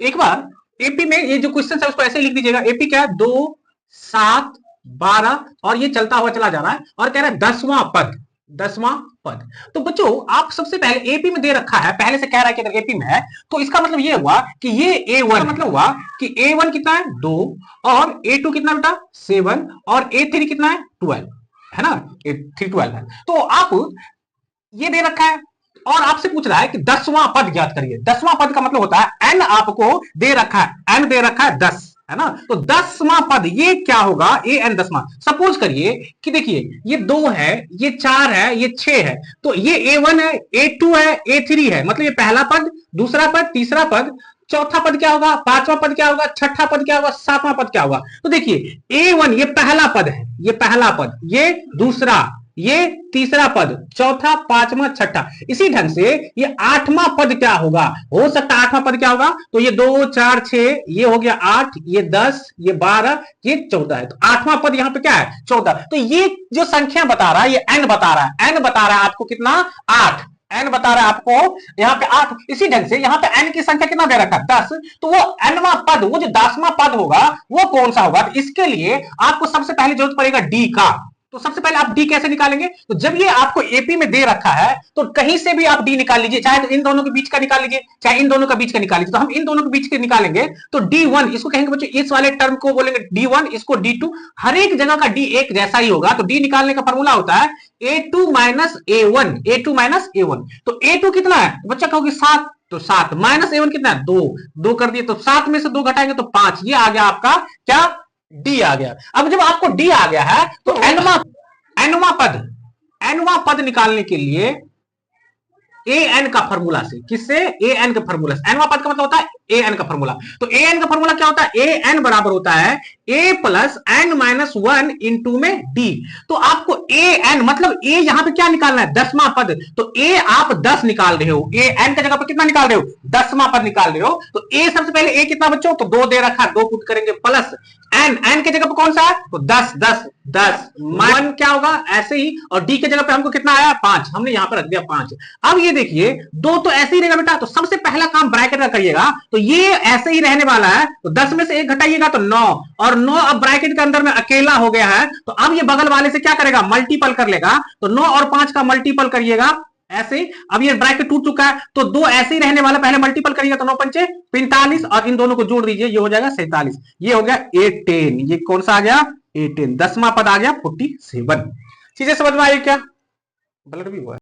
एक बार एपी में ये जो क्वेश्चन है उसको ऐसे लिख दीजिएगा, एपी क्या है 2 7 12 और ये चलता हुआ चला जा रहा है और कह रहा है 10वां पद, 10वां पद। तो बच्चों आप सबसे पहले एपी में दे रखा है, पहले से कह रहा है कि अगर एपी में है तो इसका मतलब ये हुआ कि ये A1 मतलब हुआ कि A1 कितना है 2 और A2 कितना बेटा 7 और A3 कितना है 12 है ना, A3 12 है। तो आप ये दे रखा है और आपसे पूछ रहा है कि 10वां पद ज्ञात करिए। 10वां पद का मतलब होता है n आपको दे रखा है, n दे रखा है 10 है ना, तो 10वां पद ये क्या होगा ए एन 10वां। सपोज करिए कि देखिए ये 2 है, ये 4 है, ये 6 है, तो ये A1 है, A2 है, A3 है, मतलब ये पहला पद, दूसरा पद, तीसरा पद, चौथा पद क्या होगा, पांचवा पद क्या होगा, छठा पद क्या होगा, सातवां पद क्या होगा। तो देखिए A1 ये पहला पद है, ये पहला पद, ये दूसरा, ये तीसरा पद, चौथा, पांचवा, छठा। इसी ढंग से ये 8वां पद क्या होगा, हो सकता है 8वां पद क्या होगा, तो ये 2 4 6, ये हो गया 8, ये 10, ये 12, ये 14 है, तो 8वां पद यहां पे क्या है 14। तो ये जो संख्या बता रहा है ये n बता रहा है, n बता रहा है आपको कितना 8, n बता रहा है आपको यहाँ पे 8। इसी ढंग से यहाँ पे n की संख्या कितना दे रखा है 10, तो वो nवां पद, वो जो 10वां पद होगा वो कौन सा होगा। तो इसके लिए आपको सबसे पहले जरूरत पड़ेगा d का। तो सबसे पहले आप डी कैसे निकालेंगे, तो जब ये आपको एपी में दे रखा है तो कहीं से भी आप डी निकाल लीजिए, चाहे तो इन दोनों के बीच का निकाल लीजिए, चाहे इन दोनों का बीच का निकाल लीजिए। तो हम इन दोनों के बीच के निकालेंगे तो D1 इसको कहेंगे बच्चों, इस वाले टर्म को बोलेंगे D1, इसको D2, हर एक जगह का D एक जैसा ही होगा। तो D निकालने का फॉर्मूला होता है A2 minus A1, A2 minus A1। तो A2 कितना है बच्चा, कहोगे 7, तो 7 माइनस A1 कितना है 2, 2 कर दिए, तो 7 में से 2 घटाएंगे तो 5, ये आ गया आपका क्या D आ गया। अब जब आपको D आ गया है तो एनवां पद निकालने के लिए ए एन का फॉर्मूला से, किससे ए एन का फॉर्मूला से, एनवां पद का मतलब होता है ए एन का फॉर्मूला। तो ए एन का फॉर्मूला क्या होता है, ए एन बराबर होता है ए प्लस एन माइनस 1 इंटू में डी। तो आपको ए एन मतलब ए यहां पे क्या निकालना है 10वां पद, तो ए आप 10 निकाल रहे हो, ए एन की जगह पर कितना निकाल रहे हो 10वां पद निकाल रहे हो। तो ए सबसे पहले ए कितना बच्चों, तो 2 दे रखा, 2 पुट करेंगे प्लस एन, एन की जगह पर कौन सा है तो 10 10 10 1 क्या होगा ऐसे ही, और डी की जगह पे हमको कितना आया 5, हमने यहां पर रख दिया 5। अब ये देखिए 2 तो ऐसे ही रहेगा बेटा, तो सबसे पहला काम ब्रैकेट का करिएगा, तो ये ऐसे ही रहने वाला है, तो 10 में से 1 घटाइएगा तो 9, और 9 अब ब्रैकेट के अंदर में अकेला हो गया है, तो अब ये बगल वाले से क्या करेगा मल्टीपल कर लेगा, तो 9 और 5 का मल्टीपल करिएगा ऐसे। अब ये ब्रैकेट टूट चुका है तो 2 ऐसे ही रहने वाला, पहले मल्टीपल करिएगा तो 9 पंचे 45 और इन दोनों को जोड़ दीजिए, ये हो जाएगा 47, ये हो गया A10, ये कौन सा आ गया A10, 10वां पद आ गया 47। चीजें समझ में आई क्या, ब्लड भी हुआ है।